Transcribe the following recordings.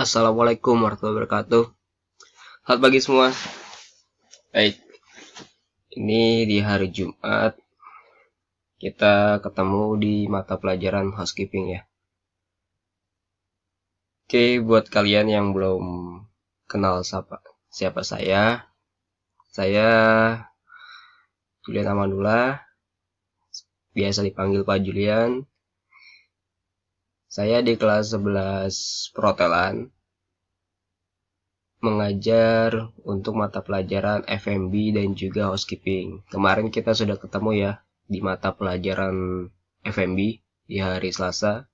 Assalamualaikum warahmatullahi wabarakatuh. Selamat pagi semua. Baik, ini di hari Jumat kita ketemu di mata pelajaran housekeeping ya. Oke, buat kalian yang belum kenal siapa saya Julian Amanullah, biasa dipanggil Pak Julian. Saya di kelas 11 perhotelan mengajar untuk mata pelajaran F&B dan juga housekeeping. Kemarin kita sudah ketemu ya di mata pelajaran F&B di hari Selasa.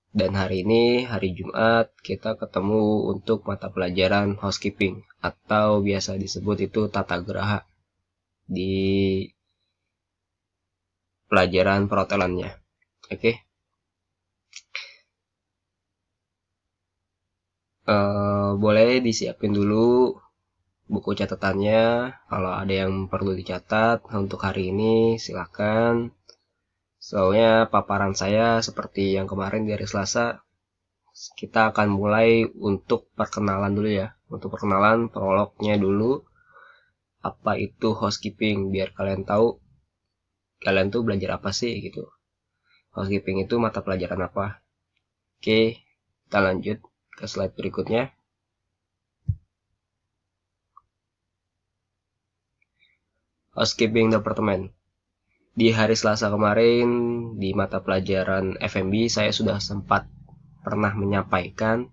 Dan hari ini, hari Jumat, kita ketemu untuk mata pelajaran housekeeping atau biasa disebut itu tata geraha di pelajaran perhotelannya. Oke. Boleh disiapin dulu buku catatannya. Kalau ada yang perlu dicatat untuk hari ini silakan. Soalnya paparan saya seperti yang kemarin di hari Selasa, kita akan mulai untuk perkenalan dulu ya. Untuk perkenalan, prolognya dulu. Apa itu housekeeping, biar kalian tahu kalian tuh belajar apa sih gitu. Housekeeping itu mata pelajaran apa. Oke, kita lanjut ke slide berikutnya. Housekeeping departemen. Di hari Selasa kemarin, di mata pelajaran F&B, saya sudah sempat pernah menyampaikan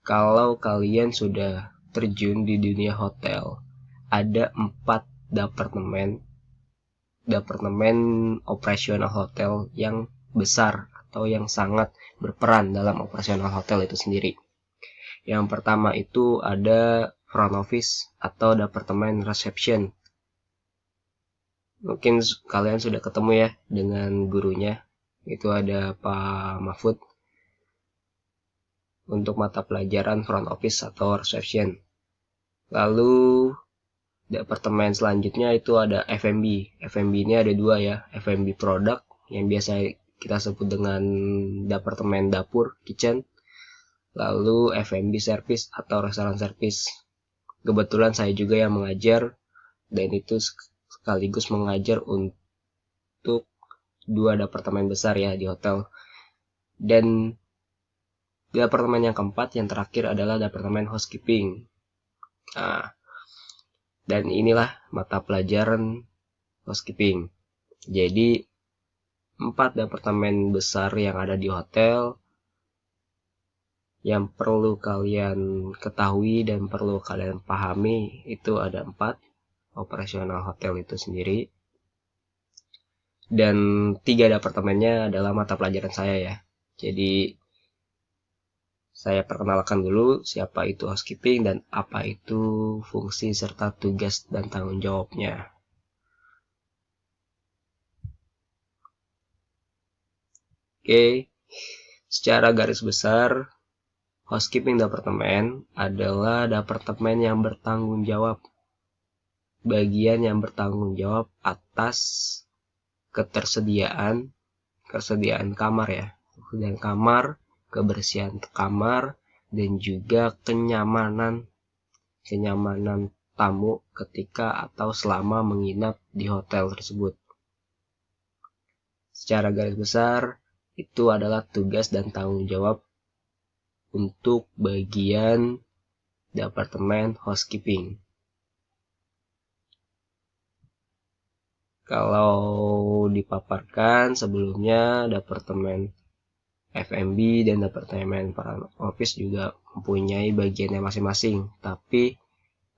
kalau kalian sudah terjun di dunia hotel, ada 4 departemen operasional hotel yang besar atau yang sangat berperan dalam operasional hotel itu sendiri. Yang pertama itu ada front office atau departemen reception. Mungkin kalian sudah ketemu ya dengan gurunya, itu ada Pak Mahfud untuk mata pelajaran front office atau reception. Lalu departemen selanjutnya itu ada F&B. F&B ini ada dua ya, F&B product yang biasa kita sebut dengan departemen dapur, kitchen. Lalu F&B service atau restoran service. Kebetulan saya juga yang mengajar dan itu sekaligus mengajar untuk dua departemen besar ya di hotel. Dan departemen yang keempat, yang terakhir adalah departemen housekeeping. Nah, dan inilah mata pelajaran housekeeping. Jadi 4 departemen besar yang ada di hotel yang perlu kalian ketahui dan perlu kalian pahami itu ada 4 operasional hotel itu sendiri. Dan 3 departemennya adalah mata pelajaran saya ya. Jadi saya perkenalkan dulu siapa itu housekeeping dan apa itu fungsi serta tugas dan tanggung jawabnya. Oke, secara garis besar, housekeeping departemen adalah departemen yang bertanggung jawab, bagian yang bertanggung jawab atas ketersediaan kamar ya, ketersediaan kamar, kebersihan kamar, dan juga kenyamanan tamu ketika atau selama menginap di hotel tersebut. Secara garis besar, itu adalah tugas dan tanggung jawab untuk bagian departemen housekeeping. Kalau dipaparkan sebelumnya, departemen F&B dan departemen front office juga mempunyai bagiannya masing-masing. Tapi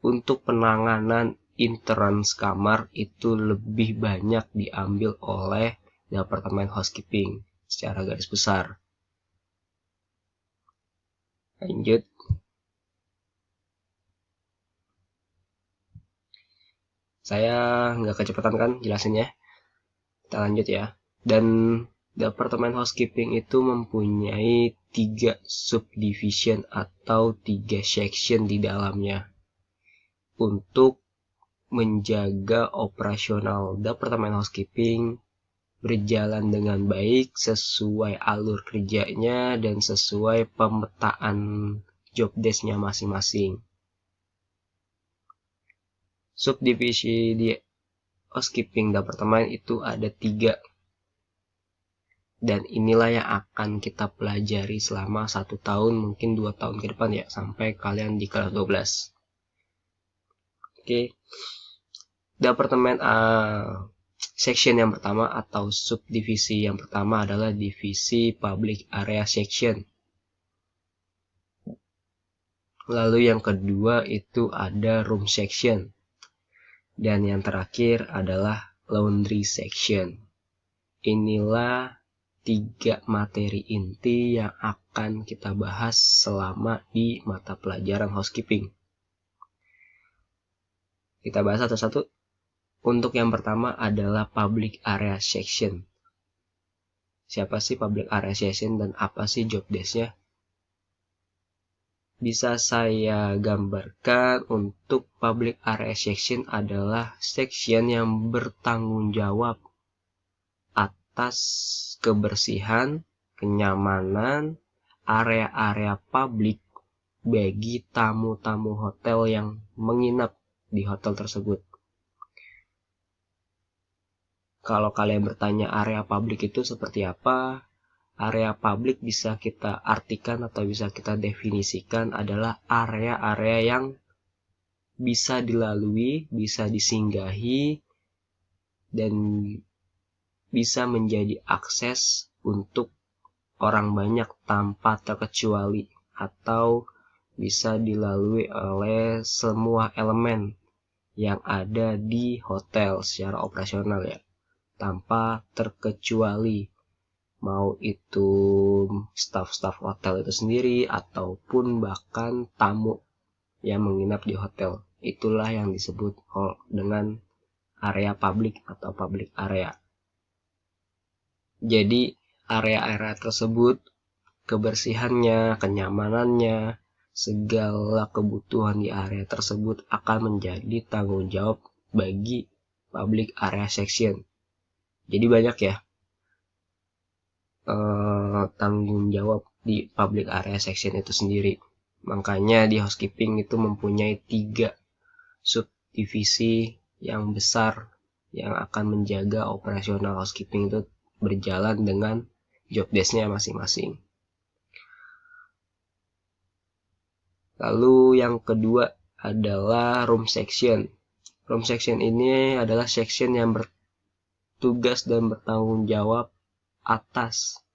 untuk penanganan entrance kamar itu lebih banyak diambil oleh departemen housekeeping secara garis besar. Lanjut. Saya nggak kecepatan kan jelasinnya. Kita lanjut ya. Dan departemen housekeeping itu mempunyai 3 subdivision atau 3 section di dalamnya untuk menjaga operasional departemen housekeeping berjalan dengan baik sesuai alur kerjanya dan sesuai pemetaan job desk-nya masing-masing. Subdivisi di housekeeping departemen itu ada 3, dan inilah yang akan kita pelajari selama 1 tahun, mungkin 2 tahun ke depan ya, sampai kalian di kelas 12. Oke, departemen section yang pertama atau subdivisi yang pertama adalah divisi public area section. Lalu yang kedua itu ada room section. Dan yang terakhir adalah laundry section. Inilah 3 materi inti yang akan kita bahas selama di mata pelajaran housekeeping. Kita bahas satu-satu. Untuk yang pertama adalah public area section. Siapa sih public area section dan apa sih job desk-nya? Bisa saya gambarkan, untuk public area section adalah section yang bertanggung jawab atas kebersihan, kenyamanan, area-area publik bagi tamu-tamu hotel yang menginap di hotel tersebut. Kalau kalian bertanya area publik itu seperti apa, area publik bisa kita artikan atau bisa kita definisikan adalah area-area yang bisa dilalui, bisa disinggahi, dan bisa menjadi akses untuk orang banyak tanpa terkecuali, atau bisa dilalui oleh semua elemen yang ada di hotel secara operasional ya, tanpa terkecuali, mau itu staf-staf hotel itu sendiri ataupun bahkan tamu yang menginap di hotel. Itulah yang disebut dengan area publik atau public area. Jadi area-area tersebut, kebersihannya, kenyamanannya, segala kebutuhan di area tersebut akan menjadi tanggung jawab bagi public area section. Jadi banyak ya tanggung jawab di public area section itu sendiri. Makanya di housekeeping itu mempunyai 3 subdivisi yang besar yang akan menjaga operasional housekeeping itu berjalan dengan job desk-nya masing-masing. Lalu yang kedua adalah room section. Room section ini adalah section yang bertugas dan bertanggung jawab atas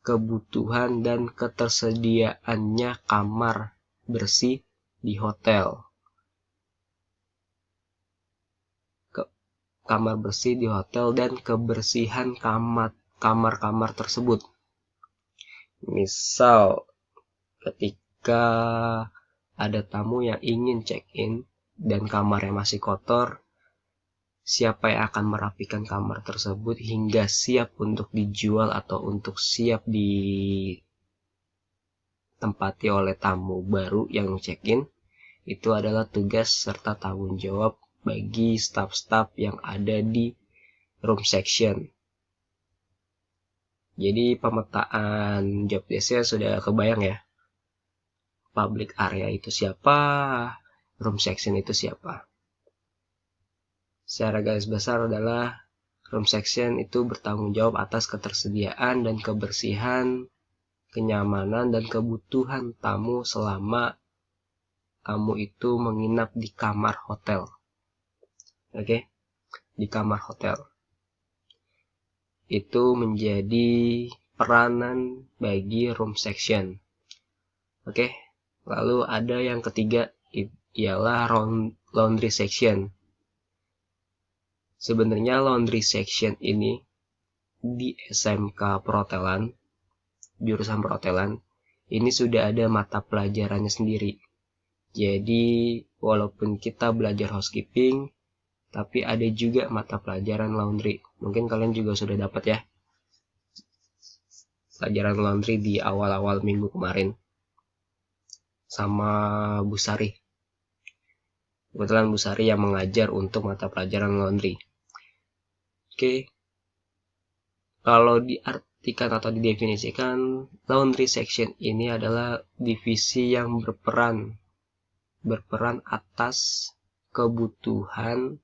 kebutuhan dan ketersediaannya kamar bersih di hotel. Kamar bersih di hotel dan kebersihan kamar-kamar tersebut. Misal ketika ada tamu yang ingin check-in dan kamarnya masih kotor, siapa yang akan merapikan kamar tersebut hingga siap untuk dijual atau untuk siap ditempati oleh tamu baru yang check-in? Itu adalah tugas serta tanggung jawab bagi staf-staf yang ada di room section. Jadi pemetaan job desk-nya sudah kebayang ya. Public area itu siapa, room section itu siapa. Secara garis besar adalah room section itu bertanggung jawab atas ketersediaan dan kebersihan, kenyamanan dan kebutuhan tamu selama tamu itu menginap di kamar hotel. Oke, di kamar hotel. Itu menjadi peranan bagi room section. Oke, lalu ada yang ketiga, ialah laundry section. Sebenarnya laundry section ini di SMK Perhotelan, jurusan perhotelan, ini sudah ada mata pelajarannya sendiri. Jadi walaupun kita belajar housekeeping, tapi ada juga mata pelajaran laundry. Mungkin kalian juga sudah dapat ya pelajaran laundry di awal-awal minggu kemarin sama Bu Sari. Kebetulan Bu Sari yang mengajar untuk mata pelajaran laundry. Oke. Kalau diartikan atau didefinisikan, laundry section ini adalah divisi yang berperan atas kebutuhan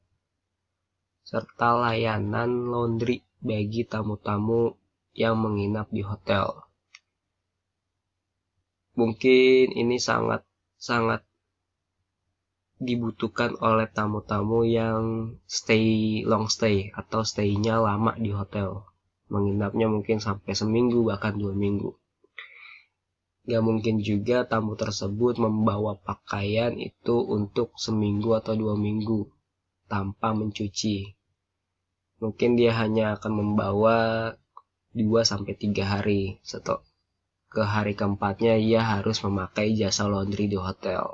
serta layanan laundry bagi tamu-tamu yang menginap di hotel. Mungkin ini sangat dibutuhkan oleh tamu-tamu yang long stay atau stay-nya lama di hotel. Menginapnya mungkin sampai seminggu bahkan 2 minggu. Gak mungkin juga tamu tersebut membawa pakaian itu untuk seminggu atau 2 minggu tanpa mencuci. Mungkin dia hanya akan membawa 2-3 hari. Setelah ke hari keempatnya ia harus memakai jasa laundry di hotel.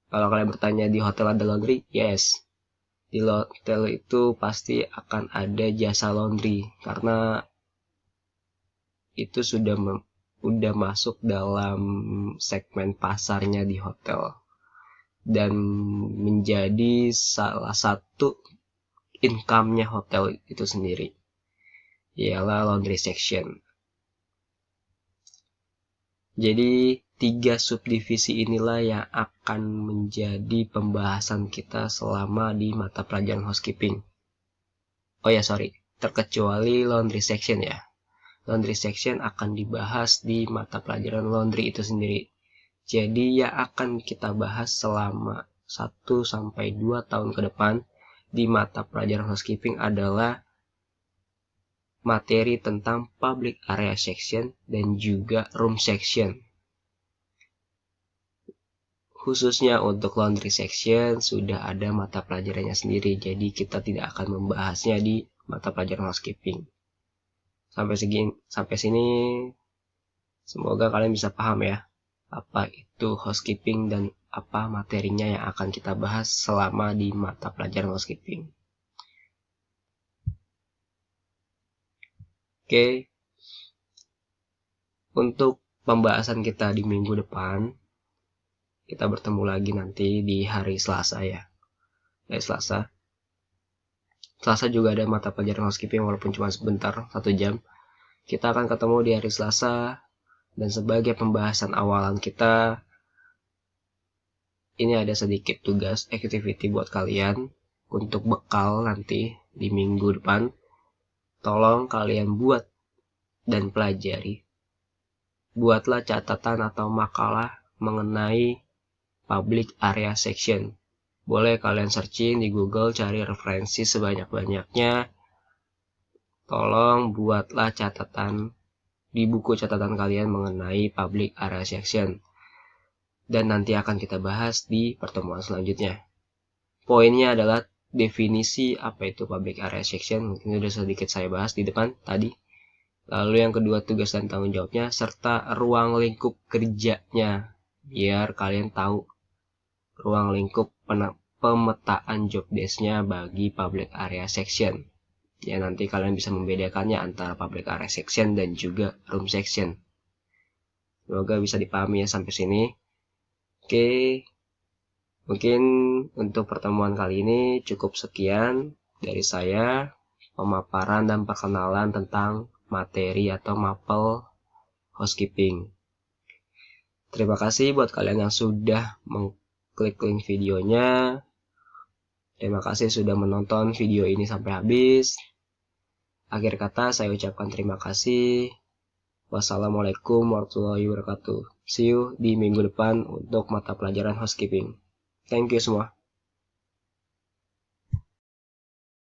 Kalau kalian bertanya di hotel ada laundry? Yes. Di hotel itu pasti akan ada jasa laundry karena itu sudah masuk dalam segmen pasarnya di hotel dan menjadi salah satu income-nya hotel itu sendiri, ialah laundry section. Jadi 3 subdivisi inilah yang akan menjadi pembahasan kita selama di mata pelajaran housekeeping. Oh ya, terkecuali laundry section ya. Laundry section akan dibahas di mata pelajaran laundry itu sendiri. Jadi yang akan kita bahas selama 1-2 tahun ke depan di mata pelajaran housekeeping adalah materi tentang public area section dan juga room section. Khususnya untuk laundry section sudah ada mata pelajarannya sendiri, jadi kita tidak akan membahasnya di mata pelajaran housekeeping. Sampai sini semoga kalian bisa paham ya apa itu housekeeping dan apa materinya yang akan kita bahas selama di mata pelajaran housekeeping. Oke. Untuk pembahasan kita di minggu depan, kita bertemu lagi nanti di hari Selasa ya. Selasa juga ada mata pelajaran housekeeping walaupun cuma sebentar, 1 jam. Kita akan ketemu di hari Selasa, dan sebagai pembahasan awalan kita, ini ada sedikit tugas activity buat kalian untuk bekal nanti di minggu depan. Tolong kalian buat dan pelajari. Buatlah catatan atau makalah mengenai public area section. Boleh kalian searching di Google, cari referensi sebanyak-banyaknya. Tolong buatlah catatan di buku catatan kalian mengenai public area section. Dan nanti akan kita bahas di pertemuan selanjutnya. Poinnya adalah definisi apa itu public area section. Mungkin sudah sedikit saya bahas di depan tadi. Lalu yang kedua, tugas dan tanggung jawabnya serta ruang lingkup kerjanya. Biar kalian tahu ruang lingkup pemetaan job desk-nya bagi public area section. Ya, nanti kalian bisa membedakannya antara public area section dan juga room section. Semoga bisa dipahami ya sampai sini. Oke, mungkin untuk pertemuan kali ini cukup sekian dari saya, pemaparan dan perkenalan tentang materi atau mapel housekeeping. Terima kasih buat kalian yang sudah mengklik link videonya. Terima kasih sudah menonton video ini sampai habis. Akhir kata saya ucapkan terima kasih. Wassalamualaikum warahmatullahi wabarakatuh. See you di minggu depan untuk mata pelajaran housekeeping. Thank you semua.